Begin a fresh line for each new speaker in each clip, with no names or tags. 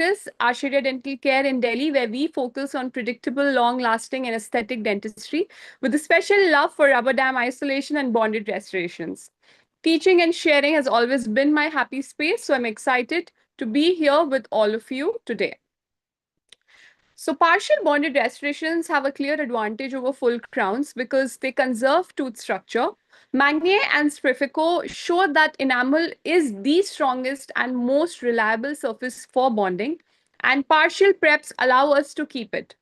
Ashirya Dental Care in Delhi, where we focus on predictable, long-lasting and aesthetic dentistry with a special love for rubber dam isolation and bonded restorations. Teaching and sharing has always been my happy space, so I'm excited to be here with all of you today. So partial bonded restorations have a clear advantage over full crowns because they conserve tooth structure. Magnier and Sprefico show that enamel is the strongest and most reliable surface for bonding, and partial preps allow us to keep it.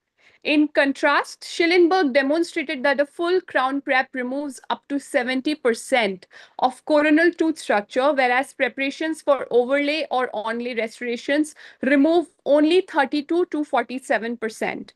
In contrast, Schillenberg demonstrated that a full crown prep removes up to 70% of coronal tooth structure, whereas preparations for overlay or onlay restorations remove only 32 to 47%.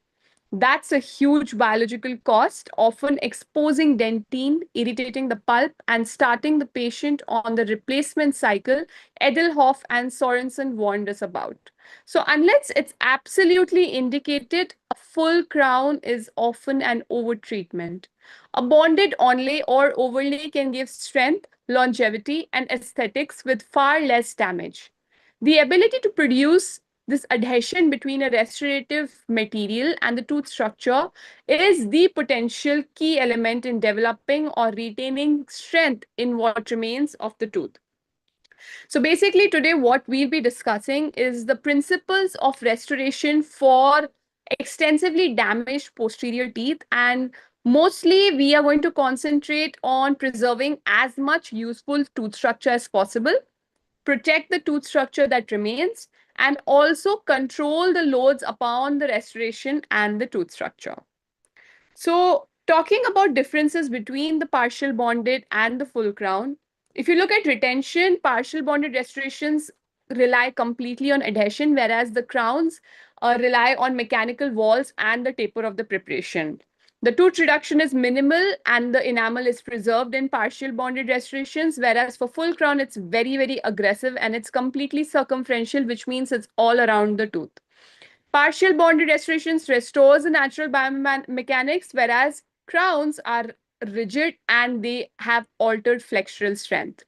That's a huge biological cost, often exposing dentine, irritating the pulp, and starting the patient on the replacement cycle Edelhoff and Sorensen warned us about. So, unless it's absolutely indicated, a full crown is often an overtreatment. A bonded onlay or overlay can give strength, longevity, and aesthetics with far less damage. The ability to produce this adhesion between a restorative material and the tooth structure is the potential key element in developing or retaining strength in what remains of the tooth. So basically today what we'll be discussing is the principles of restoration for extensively damaged posterior teeth, and mostly we are going to concentrate on preserving as much useful tooth structure as possible, protect the tooth structure that remains, and also control the loads upon the restoration and the tooth structure. So, talking about differences between the partial bonded and the full crown, if you look at retention, partial bonded restorations rely completely on adhesion, whereas the crowns rely on mechanical walls and the taper of the preparation. The tooth reduction is minimal and the enamel is preserved in partial bonded restorations, whereas for full crown, it's very, very aggressive and it's completely circumferential, which means it's all around the tooth. Partial bonded restorations restores the natural biomechanics, whereas crowns are rigid and they have altered flexural strength.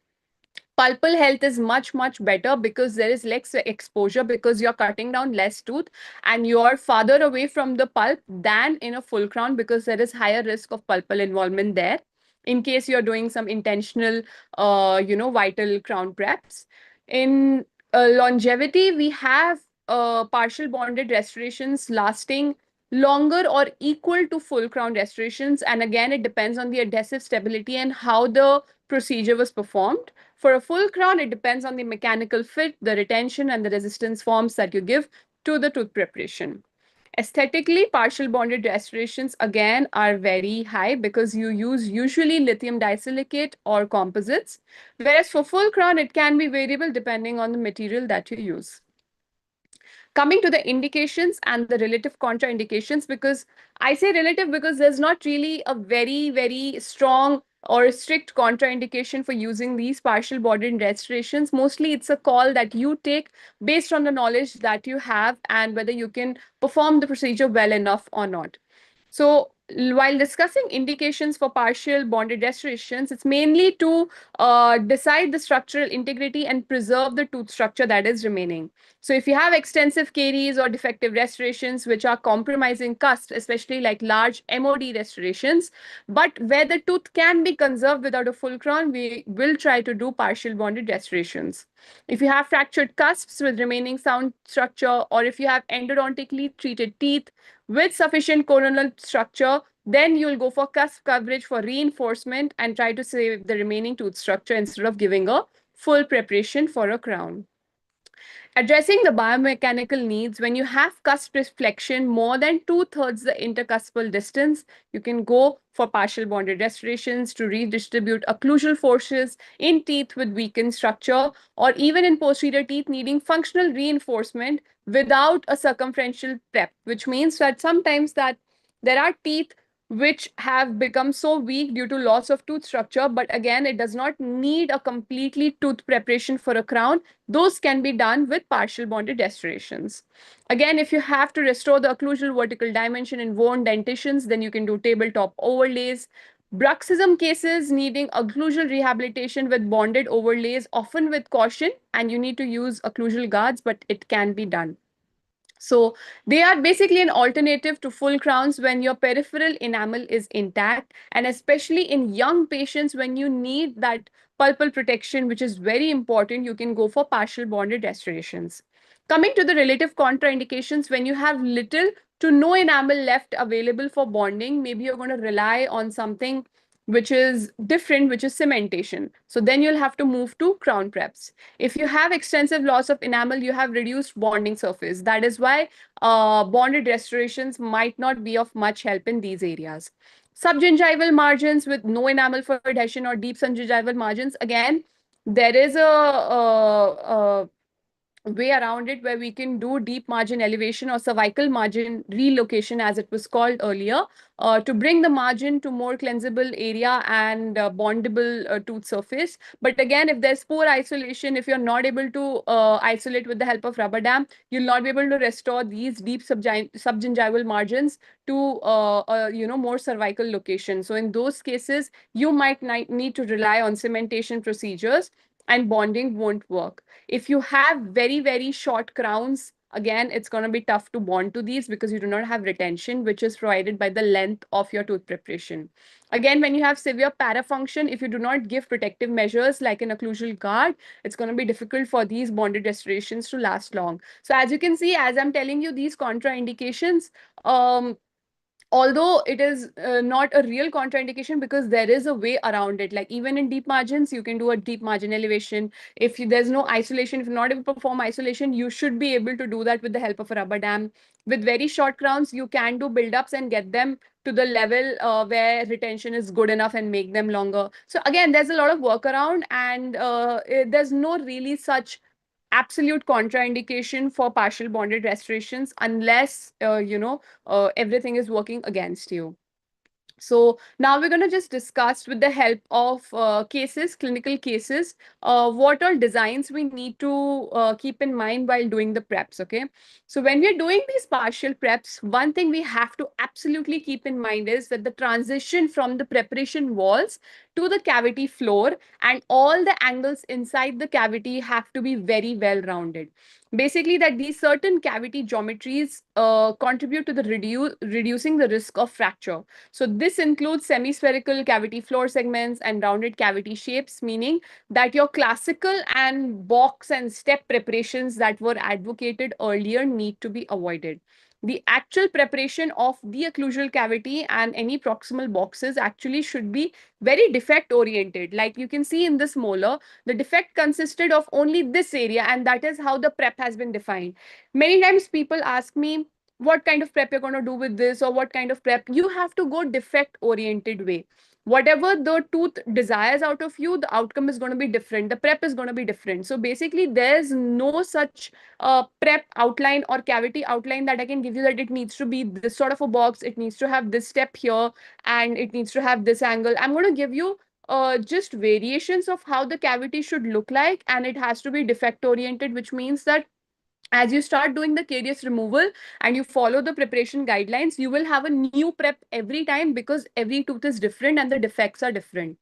Pulpal health is much, much better because there is less exposure because you're cutting down less tooth and you're farther away from the pulp than in a full crown because there is higher risk of pulpal involvement there in case you're doing some intentional, vital crown preps. In longevity, we have partial bonded restorations lasting longer or equal to full crown restorations. And again, it depends on the adhesive stability and how the procedure was performed. For a full crown, it depends on the mechanical fit, the retention, and the resistance forms that you give to the tooth preparation. Aesthetically, partial bonded restorations again are very high because you use usually lithium disilicate or composites, whereas for full crown, it can be variable depending on the material that you use. Coming to the indications and the relative contraindications, because I say relative because there's not really a very, very strong or strict contraindication for using these partial bonded restorations. Mostly it's a call that you take based on the knowledge that you have and whether you can perform the procedure well enough or not. So while discussing indications for partial bonded restorations, it's mainly to decide the structural integrity and preserve the tooth structure that is remaining. So if you have extensive caries or defective restorations which are compromising cusp, especially like large MOD restorations, but where the tooth can be conserved without a full crown, we will try to do partial bonded restorations. If you have fractured cusps with remaining sound structure, or if you have endodontically treated teeth with sufficient coronal structure, then you'll go for cusp coverage for reinforcement and try to save the remaining tooth structure instead of giving a full preparation for a crown. Addressing the biomechanical needs, when you have cusp reflection more than two-thirds the intercuspal distance, you can go for partial bonded restorations to redistribute occlusal forces in teeth with weakened structure, or even in posterior teeth needing functional reinforcement without a circumferential prep, which means that sometimes that there are teeth which have become so weak due to loss of tooth structure, but again, it does not need a completely tooth preparation for a crown. Those can be done with partial bonded restorations. Again, if you have to restore the occlusal vertical dimension in worn dentitions, then you can do tabletop overlays. Bruxism cases needing occlusal rehabilitation with bonded overlays, often with caution, and you need to use occlusal guards, but it can be done. So they are basically an alternative to full crowns when your peripheral enamel is intact, and especially in young patients when you need that pulpal protection, which is very important, you can go for partial bonded restorations. Coming to the relative contraindications, when you have little to no enamel left available for bonding, maybe you're going to rely on something which is different, which is cementation. So then you'll have to move to crown preps. If you have extensive loss of enamel, you have reduced bonding surface. That is why bonded restorations might not be of much help in these areas. Subgingival margins with no enamel for adhesion or deep subgingival margins, again, there is a way around it where we can do deep margin elevation or cervical margin relocation, as it was called earlier, to bring the margin to more cleansable area and bondable tooth surface. But again, if there's poor isolation, if you're not able to isolate with the help of rubber dam, you'll not be able to restore these deep subgingival margins to more cervical location. So in those cases, you might need to rely on cementation procedures, and bonding won't work. If you have very, very short crowns, again, it's going to be tough to bond to these because you do not have retention, which is provided by the length of your tooth preparation. Again, when you have severe parafunction, if you do not give protective measures like an occlusal guard, it's going to be difficult for these bonded restorations to last long. So as you can see, as I'm telling you, these contraindications, although it is not a real contraindication, because there is a way around it. Like even in deep margins, you can do a deep margin elevation. If there's no isolation, if you're not able to perform isolation, you should be able to do that with the help of a rubber dam. With very short crowns, you can do build-ups and get them to the level where retention is good enough and make them longer. So again, there's a lot of workaround, and there's no really such absolute contraindication for partial bonded restorations unless everything is working against you. So now we're going to just discuss with the help of clinical cases, what all designs we need to keep in mind while doing the preps, okay? So when we're doing these partial preps, one thing we have to absolutely keep in mind is that the transition from the preparation walls to the cavity floor and all the angles inside the cavity have to be very well rounded. Basically, that these certain cavity geometries contribute to the reducing the risk of fracture. So this includes semi-spherical cavity floor segments and rounded cavity shapes, meaning that your classical and box and step preparations that were advocated earlier need to be avoided. The actual preparation of the occlusal cavity and any proximal boxes actually should be very defect oriented. Like you can see in this molar, the defect consisted of only this area, and that is how the prep has been defined. Many times people ask me, what kind of prep you're going to do with this, or what kind of prep. You have to go defect oriented way. Whatever the tooth desires out of you, the outcome is going to be different, the prep is going to be different. So basically there's no such prep outline or cavity outline that I can give you, that it needs to be this sort of a box, it needs to have this step here, and it needs to have this angle. I'm going to give you just variations of how the cavity should look like, and it has to be defect oriented, which means that as you start doing the caries removal and you follow the preparation guidelines, you will have a new prep every time, because every tooth is different and the defects are different.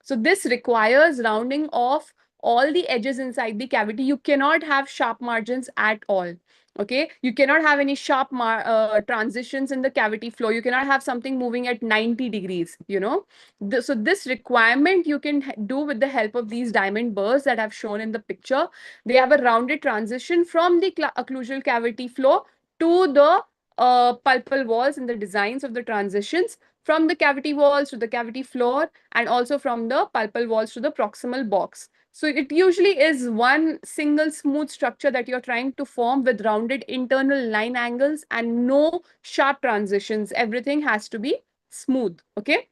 So this requires rounding off all the edges inside the cavity. You cannot have sharp margins at all. Okay, you cannot have any sharp transitions in the cavity floor. You cannot have something moving at 90 degrees, so this requirement you can do with the help of these diamond burrs that I've shown in the picture. They have a rounded transition from the occlusal cavity floor to the pulpal walls, in the designs of the transitions from the cavity walls to the cavity floor, and also from the pulpal walls to the proximal box. So it usually is one single smooth structure that you're trying to form with rounded internal line angles and no sharp transitions. Everything has to be smooth, okay?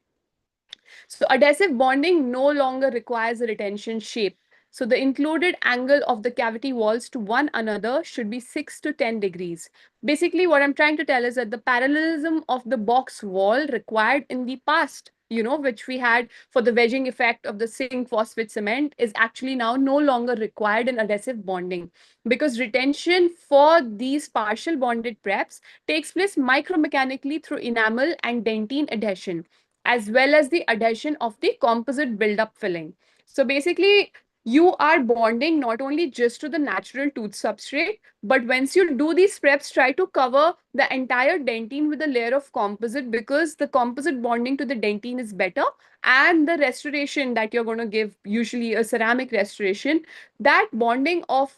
So adhesive bonding no longer requires a retention shape. So the included angle of the cavity walls to one another should be 6 to 10 degrees. Basically, what I'm trying to tell is that the parallelism of the box wall required in the past, which we had for the wedging effect of the zinc phosphate cement, is actually now no longer required in adhesive bonding, because retention for these partial bonded preps takes place micromechanically through enamel and dentine adhesion, as well as the adhesion of the composite buildup filling. So basically, you are bonding not only just to the natural tooth substrate, but once you do these preps, try to cover the entire dentine with a layer of composite, because the composite bonding to the dentine is better, and the restoration that you're going to give, usually a ceramic restoration, that bonding of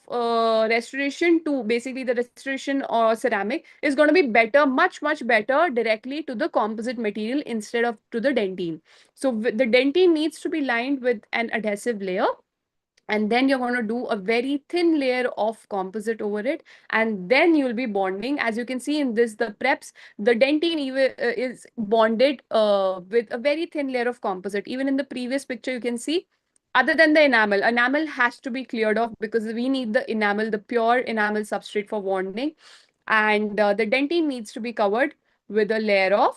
restoration to basically the restoration or ceramic is going to be better, much better directly to the composite material instead of to the dentine. So the dentine needs to be lined with an adhesive layer, and then you're going to do a very thin layer of composite over it, and then you'll be bonding. As you can see in this, the preps, the dentine even is bonded with a very thin layer of composite. Even in the previous picture you can see, other than the enamel has to be cleared off, because we need the enamel, the pure enamel substrate for bonding, and the dentine needs to be covered with a layer of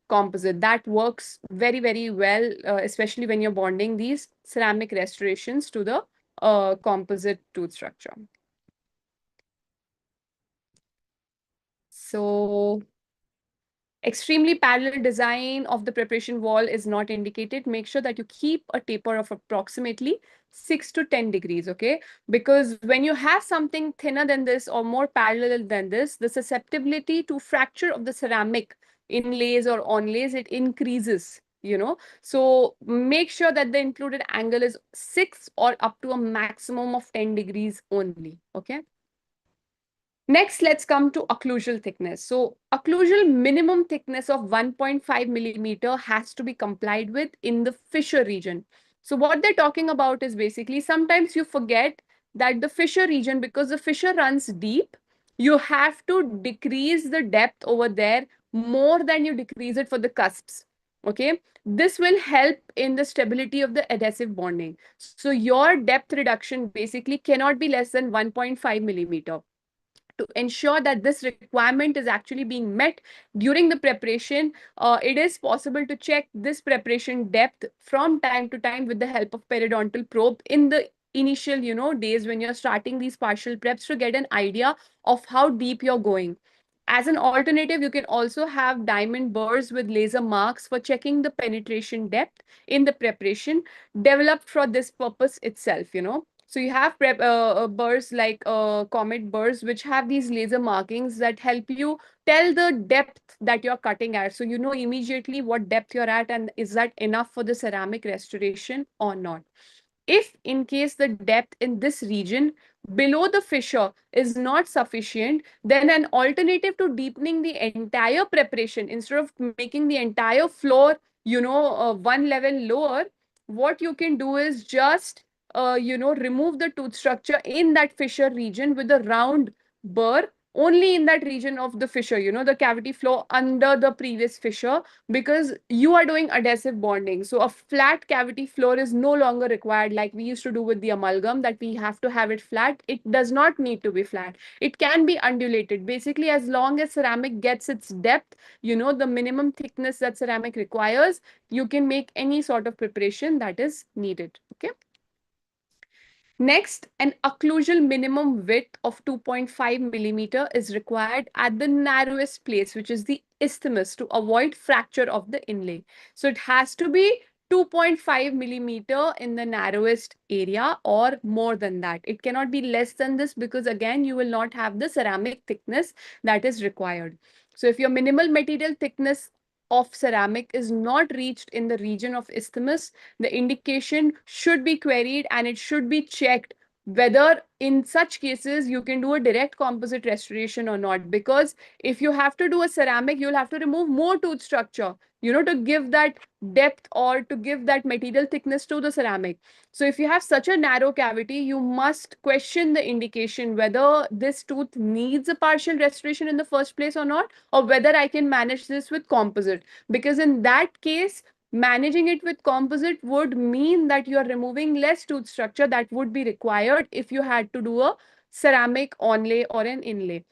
composite. That works very well, especially when you're bonding these ceramic restorations to the composite tooth structure. So extremely parallel design of the preparation wall is not indicated. Make sure that you keep a taper of approximately 6 to 10 degrees, okay? Because when you have something thinner than this or more parallel than this, the susceptibility to fracture of the ceramic inlays or onlays, it increases, you know? So make sure that the included angle is 6 or up to a maximum of 10 degrees only, okay? Next, let's come to occlusal thickness. So occlusal minimum thickness of 1.5 millimeter has to be complied with in the fissure region. So what they're talking about is basically, sometimes you forget that the fissure region, because the fissure runs deep, you have to decrease the depth over there more than you decrease it for the cusps. Okay, this will help in the stability of the adhesive bonding. So your depth reduction basically cannot be less than 1.5 millimeter. To ensure that this requirement is actually being met during the preparation, it is possible to check this preparation depth from time to time with the help of periodontal probe in the initial, days when you're starting these partial preps, to get an idea of how deep you're going. As an alternative, you can also have diamond burrs with laser marks for checking the penetration depth in the preparation, developed for this purpose itself. So you have burrs like comet burrs, which have these laser markings that help you tell the depth that you're cutting at. So you know immediately what depth you're at, and is that enough for the ceramic restoration or not. If in case the depth in this region below the fissure is not sufficient, then an alternative to deepening the entire preparation, instead of making the entire floor, one level lower, what you can do is just, remove the tooth structure in that fissure region with a round burr, only in that region of the fissure, the cavity floor under the previous fissure, because you are doing adhesive bonding. So a flat cavity floor is no longer required, like we used to do with the amalgam, that we have to have it flat. It does not need to be flat. It can be undulated. Basically, as long as ceramic gets its depth, the minimum thickness that ceramic requires, you can make any sort of preparation that is needed. Okay. Next, an occlusal minimum width of 2.5 millimeter is required at the narrowest place, which is the isthmus, to avoid fracture of the inlay. So it has to be 2.5 millimeter in the narrowest area, or more than that. It cannot be less than this, because again, you will not have the ceramic thickness that is required. So if your minimal material thickness of ceramic is not reached in the region of isthmus, the indication should be queried, and it should be checked whether in such cases you can do a direct composite restoration or not. Because if you have to do a ceramic, you'll have to remove more tooth structure, to give that depth or to give that material thickness to the ceramic. So if you have such a narrow cavity, you must question the indication whether this tooth needs a partial restoration in the first place or not, or whether I can manage this with composite. Because in that case, managing it with composite would mean that you are removing less tooth structure that would be required if you had to do a ceramic onlay or an inlay.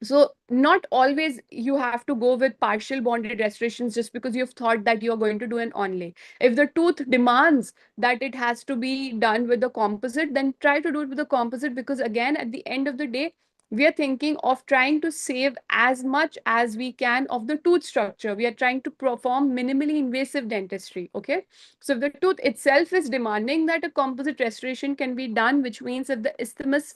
So not always you have to go with partial bonded restorations just because you've thought that you're going to do an onlay. If the tooth demands that it has to be done with the composite, then try to do it with the composite, because again, at the end of the day, we are thinking of trying to save as much as we can of the tooth structure. We are trying to perform minimally invasive dentistry. Okay. So if the tooth itself is demanding that a composite restoration can be done, which means if the isthmus,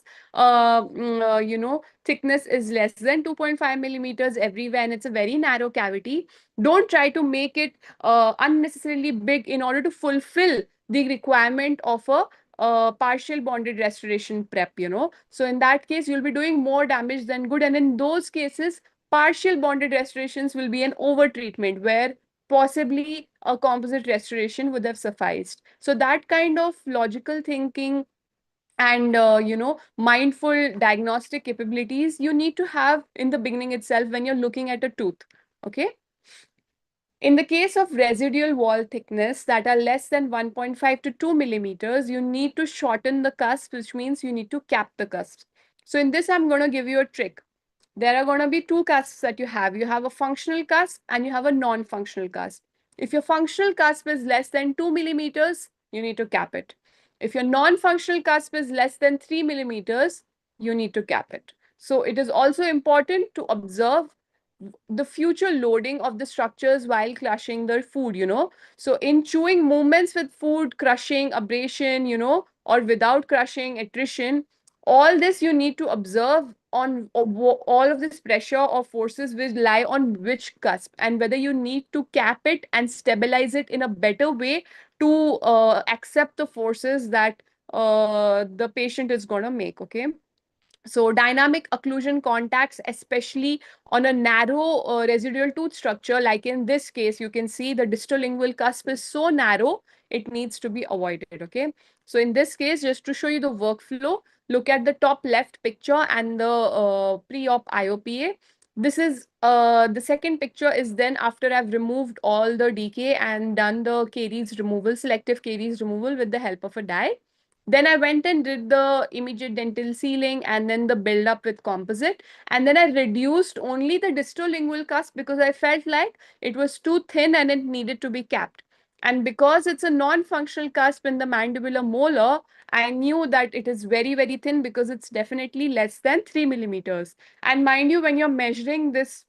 thickness is less than 2.5 millimeters everywhere and it's a very narrow cavity, don't try to make it unnecessarily big in order to fulfill the requirement of a partial bonded restoration prep, So in that case, you'll be doing more damage than good. And in those cases, partial bonded restorations will be an over treatment where possibly a composite restoration would have sufficed. So that kind of logical thinking and mindful diagnostic capabilities you need to have in the beginning itself when you're looking at a tooth. Okay. In the case of residual wall thickness that are less than 1.5 to 2 millimeters, you need to shorten the cusp, which means you need to cap the cusp. So in this, I'm going to give you a trick. There are going to be two cusps that you have. You have a functional cusp and you have a non-functional cusp. If your functional cusp is less than 2 millimeters, you need to cap it. If your non-functional cusp is less than 3 millimeters, you need to cap it. So it is also important to observe the future loading of the structures while crushing the food, So in chewing movements with food, crushing, abrasion, or without crushing, attrition, all this you need to observe on all of this pressure or forces which lie on which cusp and whether you need to cap it and stabilize it in a better way to accept the forces that the patient is going to make, okay? So dynamic occlusion contacts, especially on a narrow residual tooth structure, like in this case, you can see the distal lingual cusp is so narrow, it needs to be avoided, okay? So in this case, just to show you the workflow, look at the top left picture and the pre-op IOPA. This is the second picture is then after I've removed all the decay and done the caries removal, selective caries removal with the help of a dye. Then I went and did the immediate dental sealing and then the build up with composite. And then I reduced only the distal lingual cusp because I felt like it was too thin and it needed to be capped. And because it's a non-functional cusp in the mandibular molar, I knew that it is very, very thin because it's definitely less than 3 millimeters. And mind you, when you're measuring this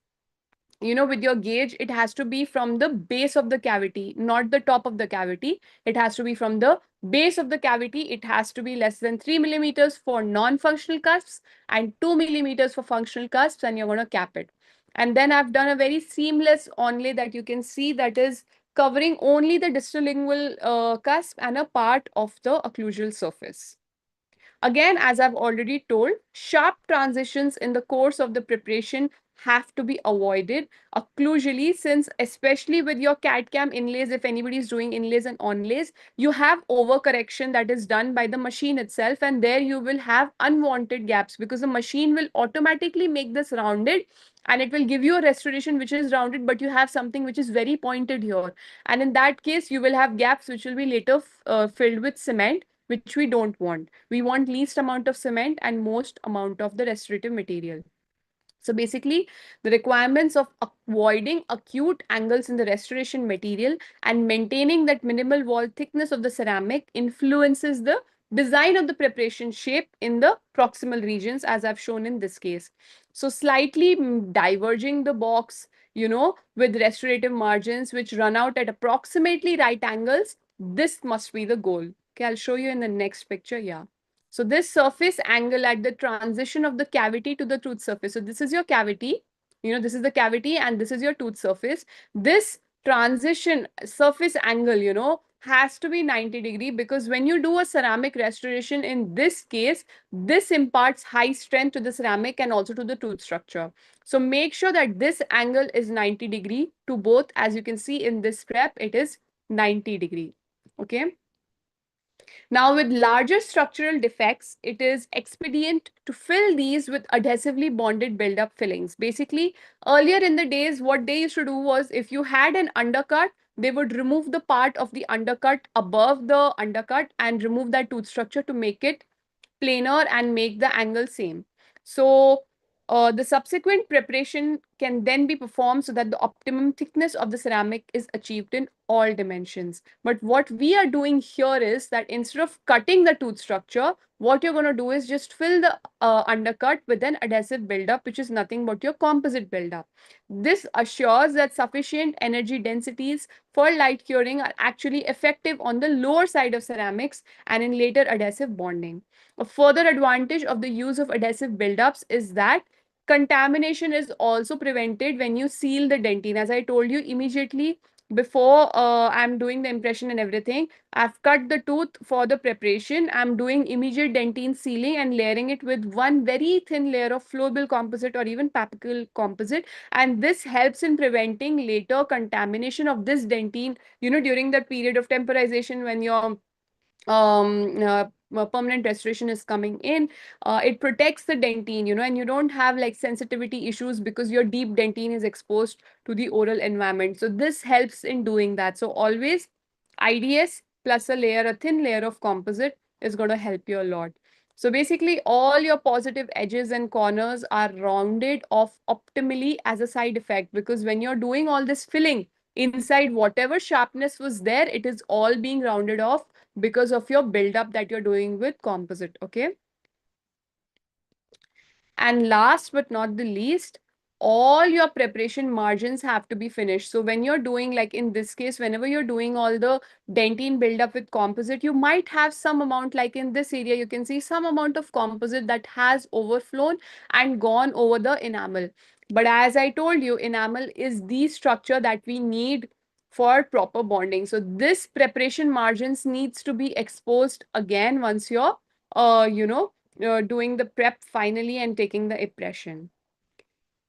with your gauge, it has to be from the base of the cavity, not the top of the cavity. It has to be from the base of the cavity. It has to be less than 3 millimeters for non-functional cusps and 2 millimeters for functional cusps, and you're going to cap it. And then I've done a very seamless onlay that you can see that is covering only the distal lingual cusp and a part of the occlusal surface. Again, as I've already told, sharp transitions in the course of the preparation have to be avoided occlusally, since especially with your CAD/CAM inlays, if anybody is doing inlays and onlays, you have overcorrection that is done by the machine itself, and there you will have unwanted gaps because the machine will automatically make this rounded and it will give you a restoration which is rounded, but you have something which is very pointed here. And in that case, you will have gaps which will be later filled with cement, which we don't want. We want least amount of cement and most amount of the restorative material. So basically, the requirements of avoiding acute angles in the restoration material and maintaining that minimal wall thickness of the ceramic influences the design of the preparation shape in the proximal regions, as I've shown in this case. So slightly diverging the box, with restorative margins which run out at approximately right angles, this must be the goal. Okay, I'll show you in the next picture. Yeah. So this surface angle at the transition of the cavity to the tooth surface. So this is your cavity, this is the cavity and this is your tooth surface. This transition surface angle, has to be 90-degree, because when you do a ceramic restoration in this case, this imparts high strength to the ceramic and also to the tooth structure. So make sure that this angle is 90-degree to both. As you can see in this prep, it is 90-degree. Okay. Now, with larger structural defects, it is expedient to fill these with adhesively bonded build-up fillings. Basically, earlier in the days, what they used to do was if you had an undercut, they would remove the part of the undercut above the undercut and remove that tooth structure to make it planar and make the angle same. So the subsequent preparation can then be performed so that the optimum thickness of the ceramic is achieved in all dimensions. But what we are doing here is that instead of cutting the tooth structure, what you're going to do is just fill the undercut with an adhesive buildup, which is nothing but your composite buildup. This assures that sufficient energy densities for light curing are actually effective on the lower side of ceramics and in later adhesive bonding. A further advantage of the use of adhesive buildups is that contamination is also prevented when you seal the dentine. As I told you, immediately before I'm doing the impression and everything, I've cut the tooth for the preparation. I'm doing immediate dentine sealing and layering it with one very thin layer of flowable composite or even papical composite. And this helps in preventing later contamination of this dentine, during that period of temporization when your permanent restoration is coming in. It protects the dentine, and you don't have like sensitivity issues because your deep dentine is exposed to the oral environment. So this helps in doing that. So always IDS plus a thin layer of composite is going to help you a lot. So basically all your positive edges and corners are rounded off optimally as a side effect, because when you're doing all this filling inside, whatever sharpness was there, it is all being rounded off because of your buildup that you're doing with composite. Okay. And last but not the least, all your preparation margins have to be finished. So when you're doing, like in this case, whenever you're doing all the dentine buildup with composite, you might have some amount, like in this area, you can see some amount of composite that has overflown and gone over the enamel. But as I told you, enamel is the structure that we need for proper bonding. So this preparation margins needs to be exposed again once you're, doing the prep finally and taking the impression.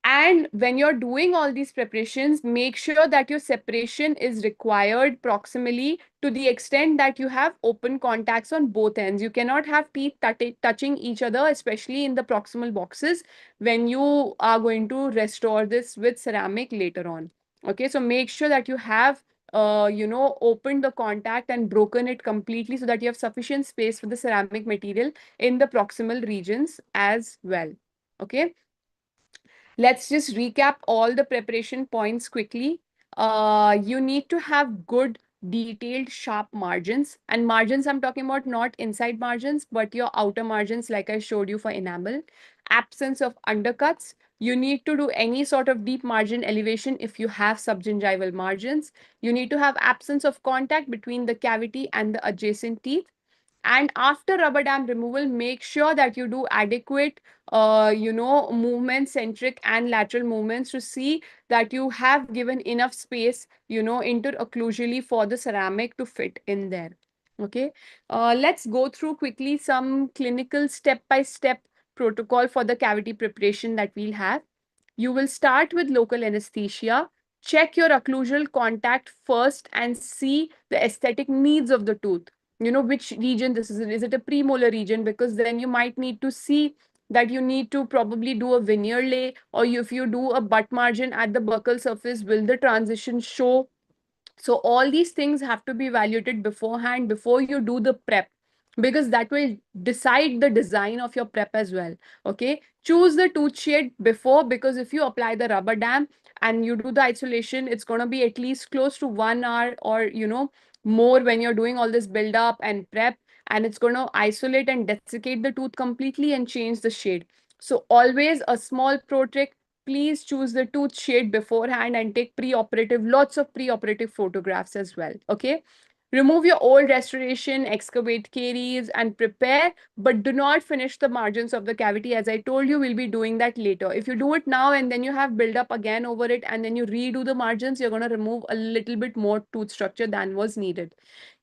And when you're doing all these preparations, make sure that your separation is required proximally to the extent that you have open contacts on both ends. You cannot have teeth touching each other, especially in the proximal boxes, when you are going to restore this with ceramic later on. Okay, so make sure that you have opened the contact and broken it completely so that you have sufficient space for the ceramic material in the proximal regions as well. Okay. Let's just recap all the preparation points quickly. You need to have good, detailed, sharp margins. And margins, I'm talking about not inside margins, but your outer margins, like I showed you for enamel. Absence of undercuts. You need to do any sort of deep margin elevation if you have subgingival margins. You need to have absence of contact between the cavity and the adjacent teeth. And after rubber dam removal, make sure that you do adequate, movement, centric and lateral movements to see that you have given enough space, interocclusally for the ceramic to fit in there. Okay. Let's go through quickly some clinical step-by-step protocol for the cavity preparation that we'll have. You will start with local anesthesia. Check your occlusal contact first and see the aesthetic needs of the tooth. Which region this is. Is it a premolar region? Because then you might need to see that you need to probably do a veneer lay, or if you do a butt margin at the buccal surface, will the transition show? So all these things have to be evaluated beforehand before you do the prep, because that will decide the design of your prep as well. Okay. Choose the tooth shade before, because if you apply the rubber dam and you do the isolation, it's going to be at least close to 1 hour or, more when you're doing all this build up and prep, and it's going to isolate and desiccate the tooth completely and change the shade. So always a small pro trick, please choose the tooth shade beforehand and take lots of pre-operative photographs as well. Okay. Remove your old restoration, excavate caries and prepare, but do not finish the margins of the cavity. As I told you, we'll be doing that later. If you do it now and then you have build up again over it and then you redo the margins, you're going to remove a little bit more tooth structure than was needed.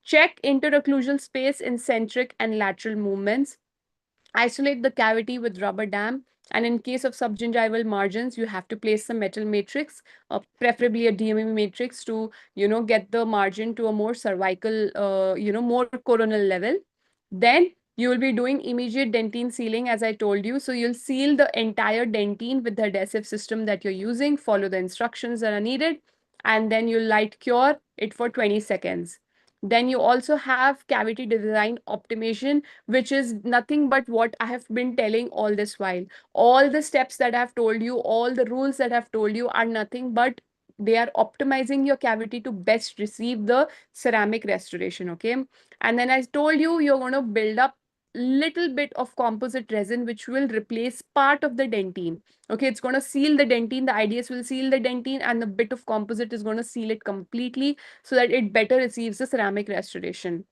Check interocclusal space in centric and lateral movements. Isolate the cavity with rubber dam. And in case of subgingival margins, you have to place some metal matrix, preferably a DME matrix, to, get the margin to a more cervical, more coronal level. Then you will be doing immediate dentine sealing, as I told you. So you'll seal the entire dentine with the adhesive system that you're using. Follow the instructions that are needed. And then you'll light cure it for 20 seconds. Then you also have cavity design optimization, which is nothing but what I have been telling all this while. All the steps that I've told you, all the rules that I've told you are nothing but they are optimizing your cavity to best receive the ceramic restoration. Okay. And then I told you, you're going to build up little bit of composite resin which will replace part of the dentine. Okay, it's going to seal the dentine. The IDS will seal the dentine, and the bit of composite is going to seal it completely so that it better receives the ceramic restoration.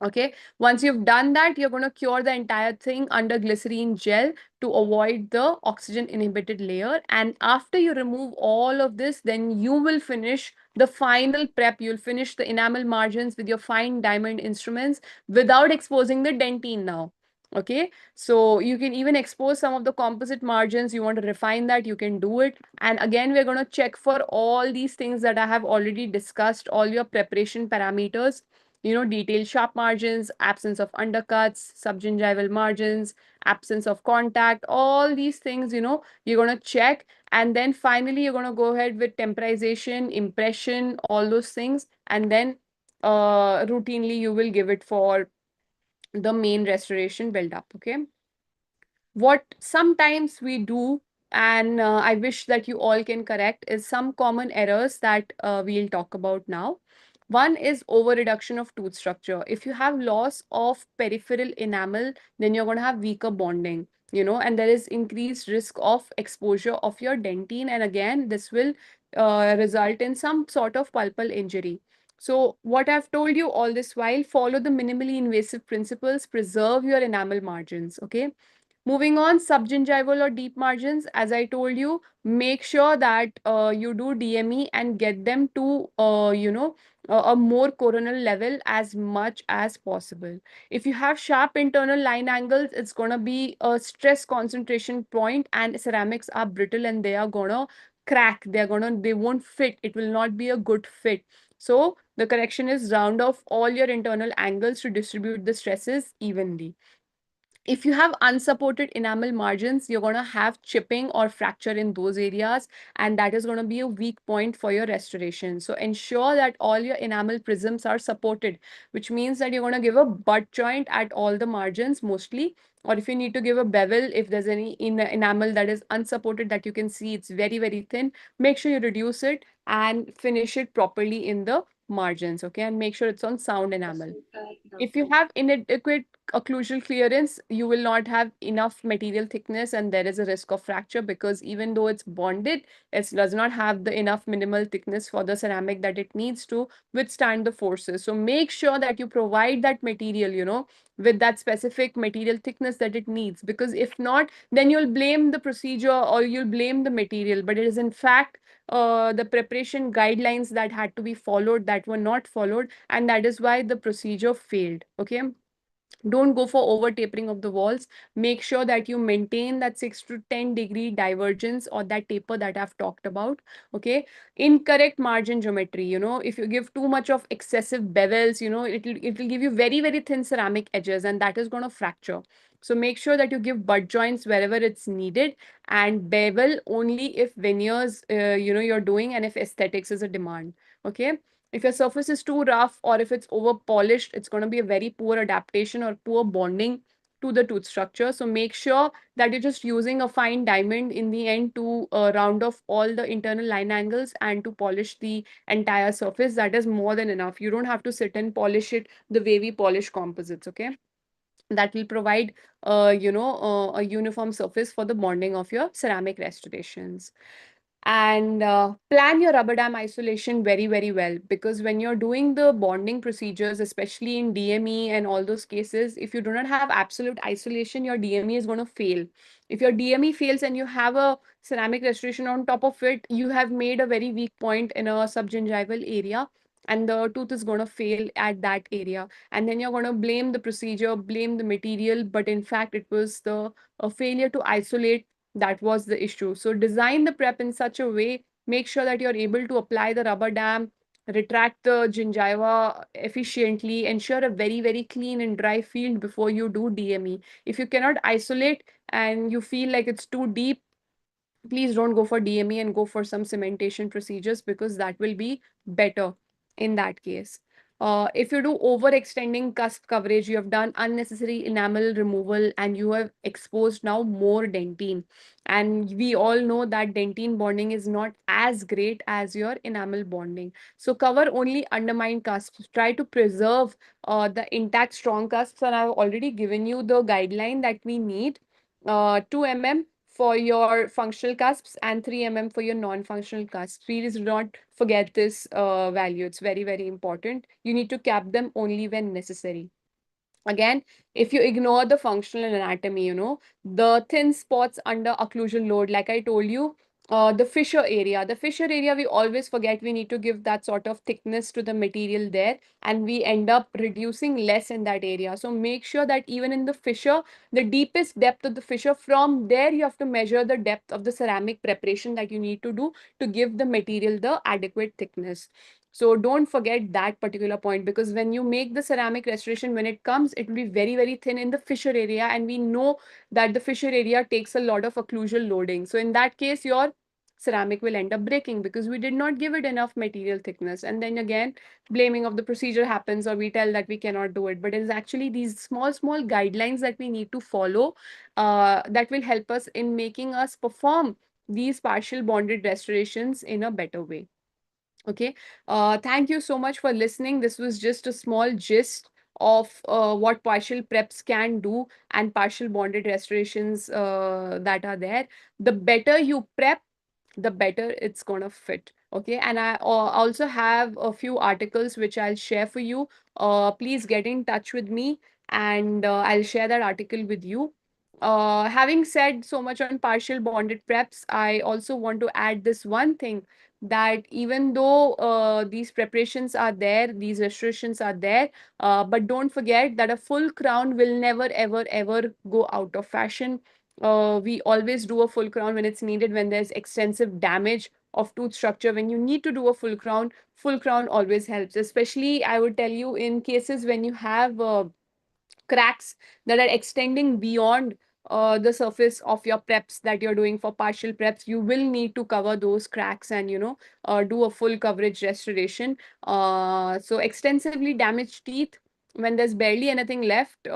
Okay, once you've done that, you're going to cure the entire thing under glycerine gel to avoid the oxygen inhibited layer. And after you remove all of this, then you will finish the final prep. You'll finish the enamel margins with your fine diamond instruments without exposing the dentine now. Okay, so you can even expose some of the composite margins. You want to refine that, you can do it. And again, we're going to check for all these things that I have already discussed, all your preparation parameters, detailed sharp margins, absence of undercuts, subgingival margins, absence of contact, all these things, you're going to check. And then finally, you're going to go ahead with temporization, impression, all those things. And then routinely, you will give it for the main restoration build-up. Okay. What sometimes we do, and I wish that you all can correct, is some common errors that we'll talk about now. One is over reduction of tooth structure. If you have loss of peripheral enamel, then you're going to have weaker bonding, and there is increased risk of exposure of your dentine. And again, this will result in some sort of pulpal injury. So what I've told you all this while, follow the minimally invasive principles, preserve your enamel margins. Okay. Moving on, subgingival or deep margins, as I told you, make sure that you do DME and get them to, a more coronal level as much as possible. If you have sharp internal line angles, it's going to be a stress concentration point, and ceramics are brittle and they are going to crack. They won't fit. It will not be a good fit. So the correction is round off all your internal angles to distribute the stresses evenly. If you have unsupported enamel margins, you're going to have chipping or fracture in those areas, and that is going to be a weak point for your restoration. So ensure that all your enamel prisms are supported, which means that you're going to give a butt joint at all the margins mostly. Or if you need to give a bevel, if there's any enamel that is unsupported that you can see it's very, very thin, make sure you reduce it and finish it properly in the margins. Okay, and make sure it's on sound enamel. If you have inadequate occlusal clearance, you will not have enough material thickness, and there is a risk of fracture, because even though it's bonded, it does not have the enough minimal thickness for the ceramic that it needs to withstand the forces. So make sure that you provide that material, with that specific material thickness that it needs, because if not, then you'll blame the procedure or you'll blame the material, but it is in fact the preparation guidelines that had to be followed that were not followed, and that is why the procedure failed. Okay, don't go for over tapering of the walls. Make sure that you maintain that 6 to 10 degree divergence or that taper that I've talked about. Okay, incorrect margin geometry, if you give too much of excessive bevels, it'll give you very, very thin ceramic edges, and that is going to fracture. So make sure that you give butt joints wherever it's needed, and bevel only if veneers you're doing, and if aesthetics is a demand. Okay, if your surface is too rough or if it's over polished, it's going to be a very poor adaptation or poor bonding to the tooth structure. So make sure that you're just using a fine diamond in the end to round off all the internal line angles and to polish the entire surface. That is more than enough. You don't have to sit and polish it the way we polish composites. Okay, that will provide a uniform surface for the bonding of your ceramic restorations. And plan your rubber dam isolation very, very well, because when you're doing the bonding procedures, especially in DME and all those cases, if you do not have absolute isolation, your DME is going to fail. If your DME fails and you have a ceramic restoration on top of it, you have made a very weak point in a subgingival area, and the tooth is going to fail at that area, and then you're going to blame the procedure, blame the material, but in fact it was the failure to isolate that was the issue. So design the prep in such a way, make sure that you're able to apply the rubber dam, retract the gingiva efficiently, ensure a very, very clean and dry field before you do DME. If you cannot isolate and you feel like it's too deep, please don't go for DME and go for some cementation procedures, because that will be better in that case. If you do overextending cusp coverage, you have done unnecessary enamel removal and you have exposed now more dentine. And we all know that dentine bonding is not as great as your enamel bonding. So cover only undermined cusps. Try to preserve the intact strong cusps. And I've already given you the guideline that we need 2 mm for your functional cusps and 3 mm for your non-functional cusps. Please do not forget this value. It's very, very important. You need to cap them only when necessary. Again, if you ignore the functional anatomy, the thin spots under occlusal load, like I told you, the fissure area, we always forget we need to give that sort of thickness to the material there, and we end up reducing less in that area. So make sure that even in the fissure, the deepest depth of the fissure, from there you have to measure the depth of the ceramic preparation that you need to do to give the material the adequate thickness. So don't forget that particular point, because when you make the ceramic restoration, when it comes, it will be very, very thin in the fissure area. And we know that the fissure area takes a lot of occlusal loading. So in that case, your ceramic will end up breaking because we did not give it enough material thickness. And then again, blaming of the procedure happens, or we tell that we cannot do it. But it is actually these small, small guidelines that we need to follow that will help us in making us perform these partial bonded restorations in a better way. Okay. Thank you so much for listening. This was just a small gist of what partial preps can do and partial bonded restorations that are there. The better you prep, the better it's gonna fit. Okay. And I also have a few articles which I'll share for you. Please get in touch with me, and I'll share that article with you. Having said so much on partial bonded preps, I also want to add this one thing, that even though these preparations are there, these restorations are there, but don't forget that a full crown will never, ever, ever go out of fashion. We always do a full crown when it's needed, when there's extensive damage of tooth structure. When you need to do a full crown always helps, especially I would tell you in cases when you have cracks that are extending beyond the surface of your preps that you're doing for partial preps. You will need to cover those cracks and do a full coverage restoration. So extensively damaged teeth, when there's barely anything left,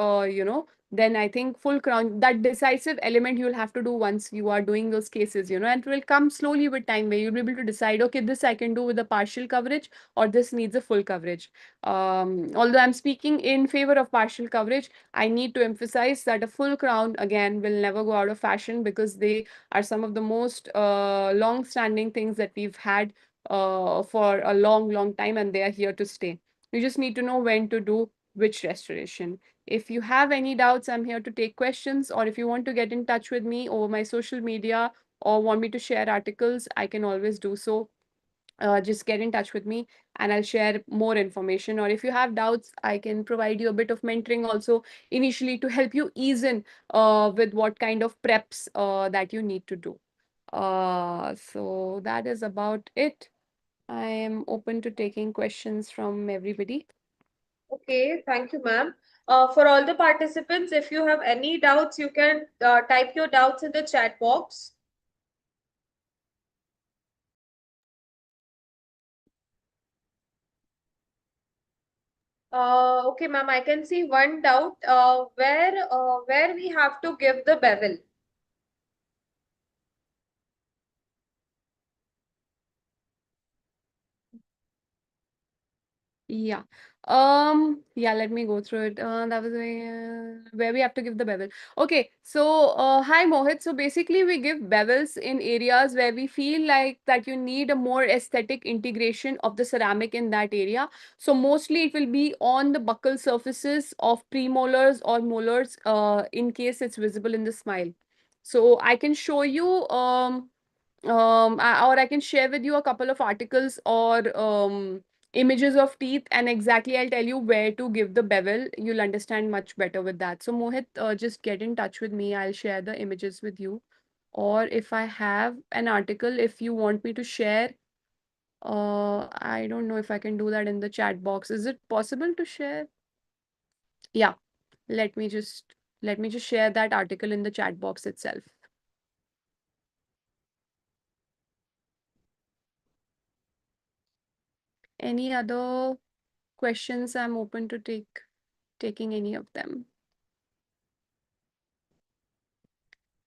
then I think full crown, that decisive element, you'll have to do once you are doing those cases, and it will come slowly with time, where you'll be able to decide, okay, this I can do with a partial coverage, or this needs a full coverage. Although I'm speaking in favor of partial coverage, I need to emphasize that a full crown again will never go out of fashion, because they are some of the most long-standing things that we've had for a long, long time, and they are here to stay. You just need to know when to do which restoration. If you have any doubts, I'm here to take questions, or if you want to get in touch with me over my social media or want me to share articles, I can always do so. Just get in touch with me and I'll share more information. Or if you have doubts, I can provide you a bit of mentoring also initially to help you ease in with what kind of preps that you need to do. So that is about it. I am open to taking questions from everybody.
Okay, thank you, ma'am. For all the participants, if you have any doubts, you can type your doubts in the chat box. Okay, ma'am, I can see one doubt where we have to give the bevel.
Yeah. Yeah, let me go through it. That was where we have to give the bevel. Okay, so hi Mohit. So basically we give bevels in areas where we feel like that you need a more aesthetic integration of the ceramic in that area. So mostly it will be on the buccal surfaces of premolars or molars, in case it's visible in the smile. So I can show you or I can share with you a couple of articles or images of teeth, and exactly I'll tell you where to give the bevel. You'll understand much better with that. So Mohit, just get in touch with me. I'll share the images with you. Or if I have an article, if you want me to share, I don't know if I can do that in the chat box. Is it possible to share? Yeah, let me just share that article in the chat box itself. Any other questions, I'm open to taking any of them.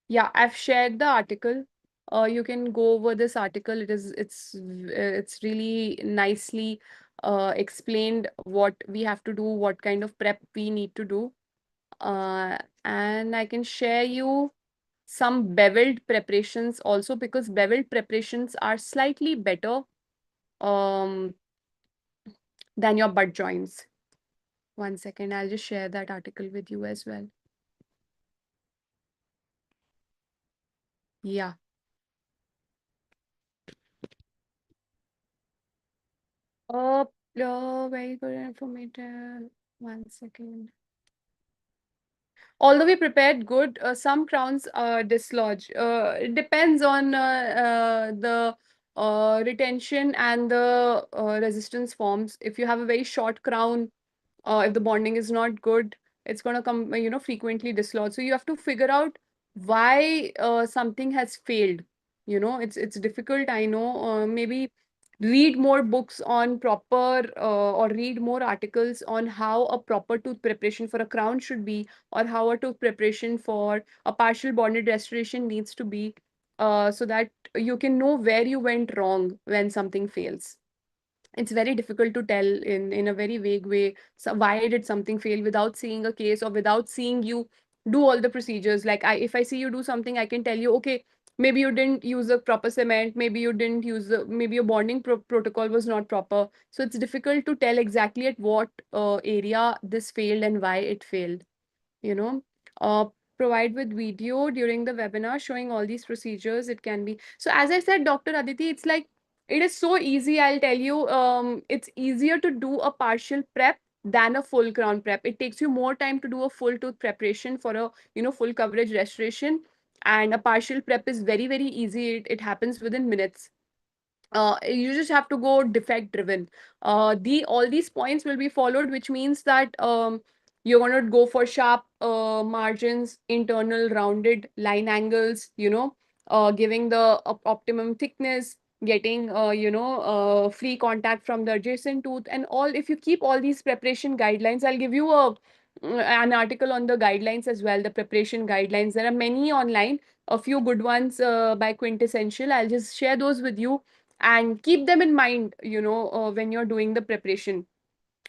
Yeah, I've shared the article. You can go over this article. It's really nicely explained what we have to do, what kind of prep we need to do. And I can share you some beveled preparations also, because beveled preparations are slightly better um, than your butt joints. One second, I'll just share that article with you as well. Yeah. Uh, Very good informative. One second. Although we prepared good, some crowns dislodge. It depends on the retention and the resistance forms. If you have a very short crown, if the bonding is not good, it's going to come, frequently dislodge. So you have to figure out why something has failed. It's difficult, I know. Maybe read more books on proper or read more articles on how a proper tooth preparation for a crown should be, or how a tooth preparation for a partial bonded restoration needs to be, so that you can know where you went wrong when something fails. It's very difficult to tell in a very vague way, so why did something fail, without seeing a case or without seeing you do all the procedures. Like, if I see you do something, I can tell you, okay, maybe you didn't use a proper cement, maybe you didn't use maybe your bonding protocol was not proper. So it's difficult to tell exactly at what area this failed and why it failed you know uh, Provide with video during the webinar showing all these procedures. It can be, so as I said, Dr. Aditi, it's like, it is so easy, I'll tell you. It's easier to do a partial prep than a full crown prep. It takes you more time to do a full tooth preparation for a full coverage restoration, and a partial prep is very, very easy. It happens within minutes. You just have to go defect driven. The all these points will be followed, which means that you're going to go for sharp margins, internal rounded line angles, giving the optimum thickness, getting free contact from the adjacent tooth and all. If you keep all these preparation guidelines, I'll give you an article on the guidelines as well, the preparation guidelines. There are many online, a few good ones by Quintessential. I'll just share those with you, and keep them in mind, when you're doing the preparation.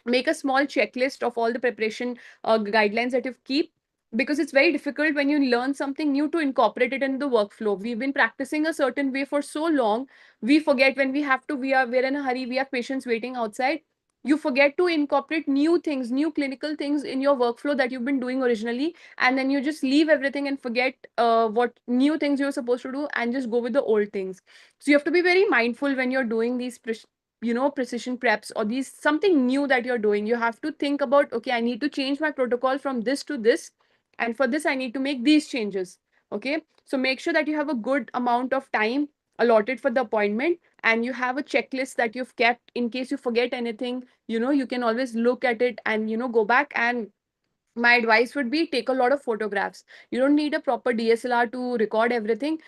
Make a small checklist of all the preparation guidelines that you keep, because it's very difficult when you learn something new to incorporate it in the workflow. We've been practicing a certain way for so long, we forget when we're in a hurry, we have patients waiting outside. You forget to incorporate new things, new clinical things in your workflow that you've been doing originally, and then you just leave everything and forget what new things you're supposed to do and just go with the old things. So you have to be very mindful when you're doing these precision preps, or these something new that you're doing. You have to think about, okay, I need to change my protocol from this to this, and for this I need to make these changes. Okay, so make sure that you have a good amount of time allotted for the appointment, and you have a checklist that you've kept in case you forget anything. You can always look at it and go back. And my advice would be, take a lot of photographs. You don't need a proper DSLR to record everything.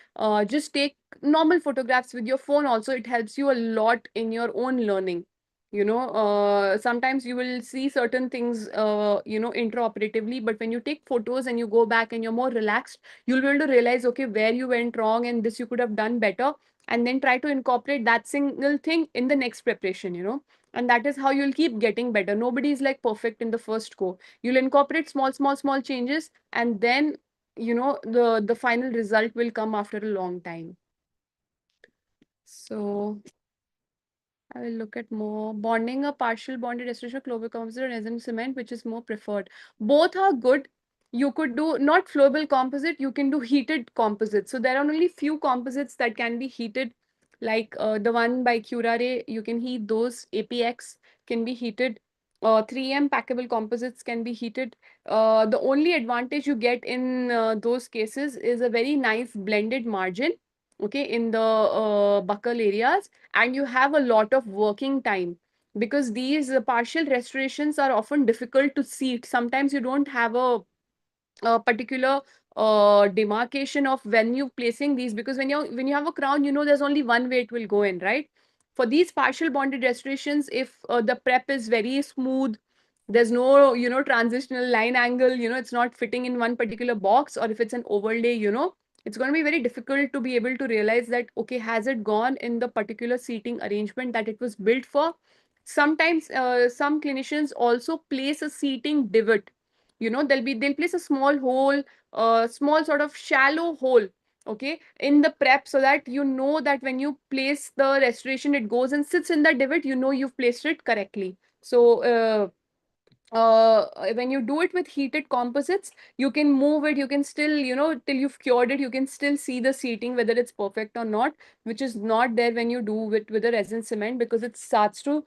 Just take normal photographs with your phone also. It helps you a lot in your own learning. Sometimes you will see certain things intraoperatively, but when you take photos and you go back and you're more relaxed, you'll be able to realize, okay, where you went wrong and this you could have done better, and then try to incorporate that single thing in the next preparation. And that is how you'll keep getting better. Nobody is like perfect in the first go. You'll incorporate small changes, and then the final result will come after a long time. So I will look at more bonding, a partial bonded restoration of flowable composite or resin cement, which is more preferred. Both are good. You could do not flowable composite, you can do heated composite. So there are only few composites that can be heated, like the one by Curare. You can heat those. APX can be heated. 3M packable composites can be heated. The only advantage you get in those cases is a very nice blended margin, okay, in the buccal areas, and you have a lot of working time, because these partial restorations are often difficult to seat. Sometimes you don't have a particular demarcation of when you placing these, because when you have a crown, there's only one way it will go in, right? For these partial bonded restorations, if the prep is very smooth, there's no, transitional line angle, it's not fitting in one particular box, or if it's an overlay, it's going to be very difficult to be able to realize that, okay, has it gone in the particular seating arrangement that it was built for? Sometimes some clinicians also place a seating divot. They'll place a small hole, small sort of shallow hole, okay, in the prep, so that that when you place the restoration, it goes and sits in the divot, you've placed it correctly. So when you do it with heated composites, you can move it, you can still, till you've cured it, you can still see the seating, whether it's perfect or not, which is not there when you do it with a resin cement, because it starts to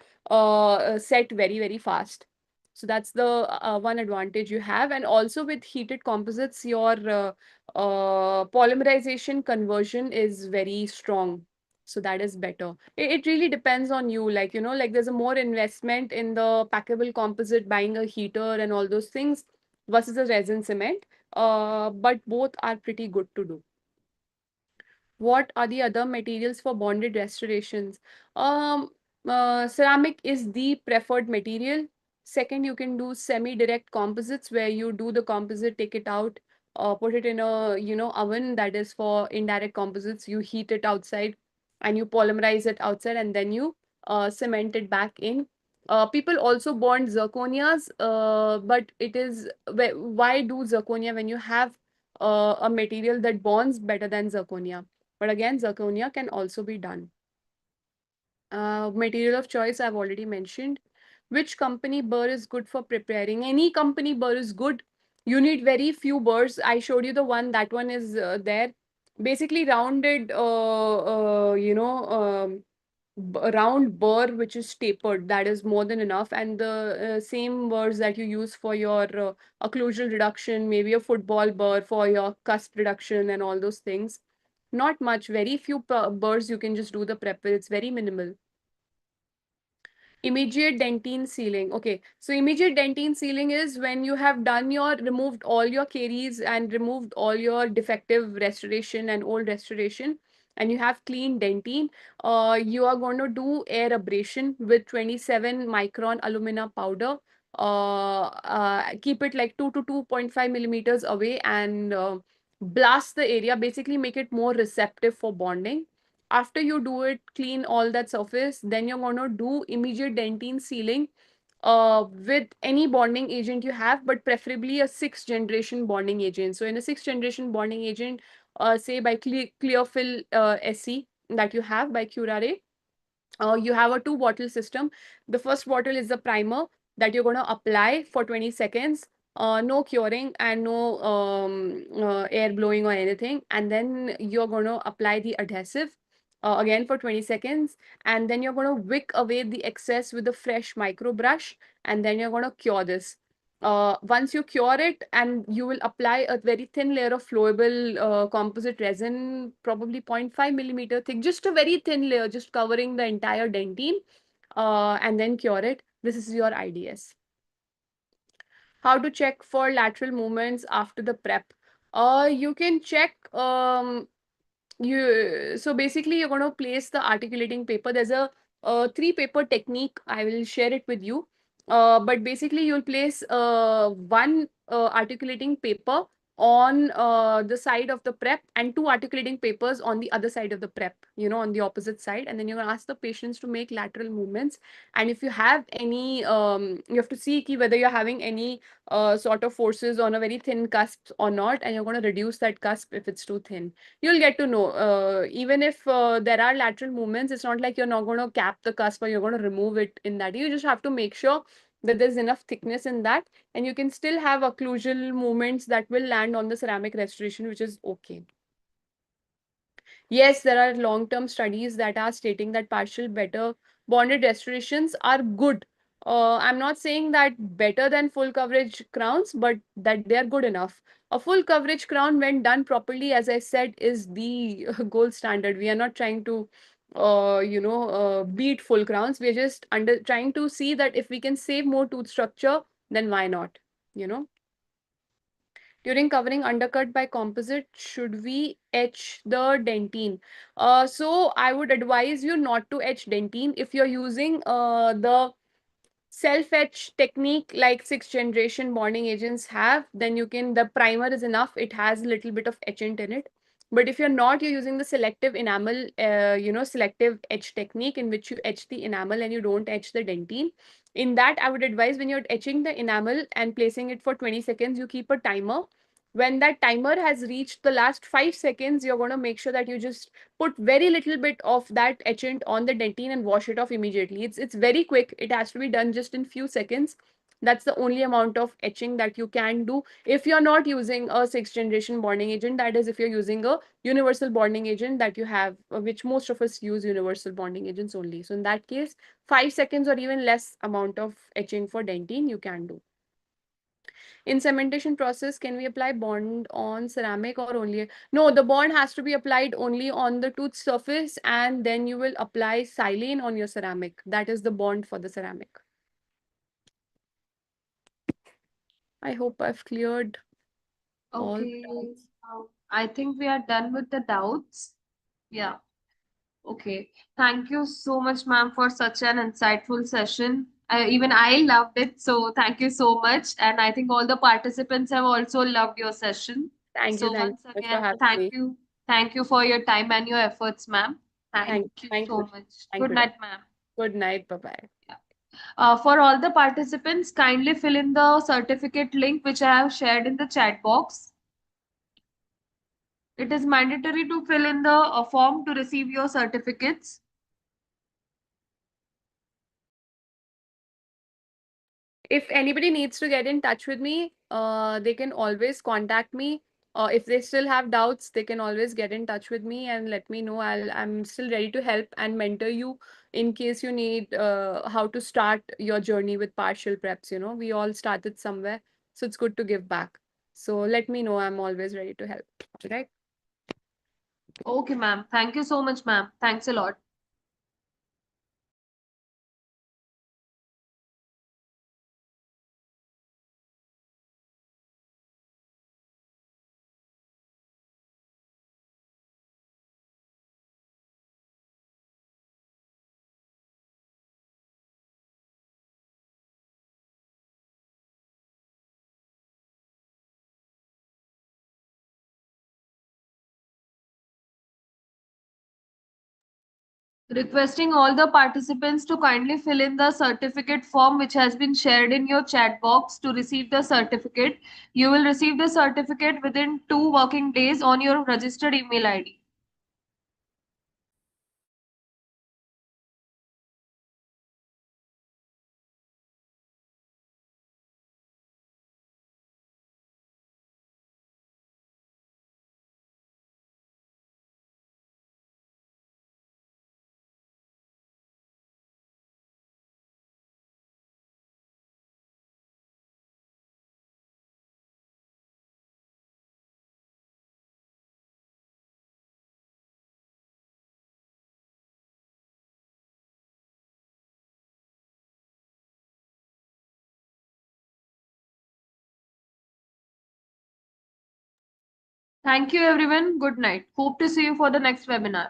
set very, very fast. So that's the one advantage you have. And also with heated composites, your polymerization conversion is very strong. So that is better. It really depends on you. Like, like there's a more investment in the packable composite, buying a heater and all those things, versus a resin cement. But both are pretty good to do. What are the other materials for bonded restorations? Um, Ceramic is the preferred material. Second, you can do semi-direct composites, where you do the composite, take it out, put it in a, oven. That is for indirect composites. You heat it outside and you polymerize it outside, and then you cement it back in. People also bond zirconias, but it is, why do zirconia when you have a material that bonds better than zirconia? But again, zirconia can also be done. Material of choice I've already mentioned. Which company burr is good for preparing? Any company burr is good. You need very few burrs. I showed you the one, that one is there. Basically rounded, round burr which is tapered, that is more than enough. And the same burrs that you use for your occlusal reduction, maybe a football burr for your cusp reduction and all those things. Not much, very few burrs you can just do the prep with. It's very minimal. Immediate dentine sealing. Okay, so immediate dentine sealing is when you have removed all your caries and removed all your defective restoration and old restoration, and you have clean dentine. You are going to do air abrasion with 27 micron alumina powder. Keep it like 2 to 2.5 millimeters away, and blast the area, basically make it more receptive for bonding. After you do it, clean all that surface, then you're going to do immediate dentine sealing with any bonding agent you have, but preferably a 6th generation bonding agent. So in a 6th generation bonding agent, say by Clearfill SE that you have by Curare, you have a 2 bottle system. The first bottle is the primer that you're going to apply for 20 seconds. No curing and no air blowing or anything. And then you're going to apply the adhesive again for 20 seconds. And then you're going to wick away the excess with a fresh micro brush. And then you're going to cure this. Once you cure it, and you will apply a very thin layer of flowable composite resin, probably 0.5 millimeter thick, just a very thin layer, just covering the entire dentine, and then cure it. This is your IDS. How to check for lateral movements after the prep? You can check. So basically, you're going to place the articulating paper. There's a 3 paper technique. I will share it with you. But basically, you'll place one articulating paper on the side of the prep, and 2 articulating papers on the other side of the prep, on the opposite side. And then you're going to ask the patients to make lateral movements. And if you have any, you have to see whether you're having any sort of forces on a very thin cusp or not. And you're going to reduce that cusp if it's too thin. You'll get to know. Even if there are lateral movements, it's not like you're not going to cap the cusp or you're going to remove it in that. You just have to make sure that there's enough thickness in that, and you can still have occlusal movements that will land on the ceramic restoration, which is okay. Yes, there are long-term studies that are stating that partial better bonded restorations are good. I'm not saying that better than full coverage crowns, but that they're good enough. A full coverage crown, when done properly, as I said, is the gold standard. We are not trying to, beat full crowns. We're just trying to see that if we can save more tooth structure, then why not? You know. During covering undercut by composite, should we etch the dentine? So I would advise you not to etch dentine if you're using the self-etch technique like sixth generation bonding agents have. Then you can, the primer is enough, it has a little bit of etchant in it. But if you're not, you're using the selective enamel, selective etch technique in which you etch the enamel and you don't etch the dentine. In that, I would advise when you're etching the enamel and placing it for 20 seconds, you keep a timer. When that timer has reached the last 5 seconds, you're going to make sure that you just put very little bit of that etchant on the dentine and wash it off immediately. It's very quick. It has to be done just in few seconds. That's the only amount of etching that you can do if you're not using a sixth generation bonding agent. That is, if you're using a universal bonding agent that you have, which most of us use universal bonding agents only. So in that case, 5 seconds or even less amount of etching for dentine you can do. In cementation process, can we apply bond on ceramic or only? No, the bond has to be applied only on the tooth surface, and then you will apply silane on your ceramic. That is the bond for the ceramic. I hope I've cleared all.
Okay, I think we are done with the doubts. Yeah. Okay. Thank you so much, ma'am, for such an insightful session. Even I loved it. So thank you so much. And I think all the participants have also loved your session.
Thank you.
So
Thank you
once
so much for
again,
having
thank
me.
you. Thank you for your time and your efforts, ma'am. Thank you
Thank
so
you.
much.
Thank
Good
you.
night, ma'am.
Good night. Bye-bye.
For all the participants, kindly fill in the certificate link which I have shared in the chat box. It is mandatory to fill in the form to receive your certificates.
If anybody needs to get in touch with me, they can always contact me. If they still have doubts, they can always get in touch with me and let me know. I'm still ready to help and mentor you in case you need how to start your journey with partial preps. You know, we all started somewhere, so it's good to give back. So let me know. I'm always ready to help. Right?
Okay, ma'am. Thank you so much, ma'am. Thanks a lot. Requesting all the participants to kindly fill in the certificate form which has been shared in your chat box to receive the certificate. You will receive the certificate within 2 working days on your registered email ID. Thank you everyone. Good night. Hope to see you for the next webinar.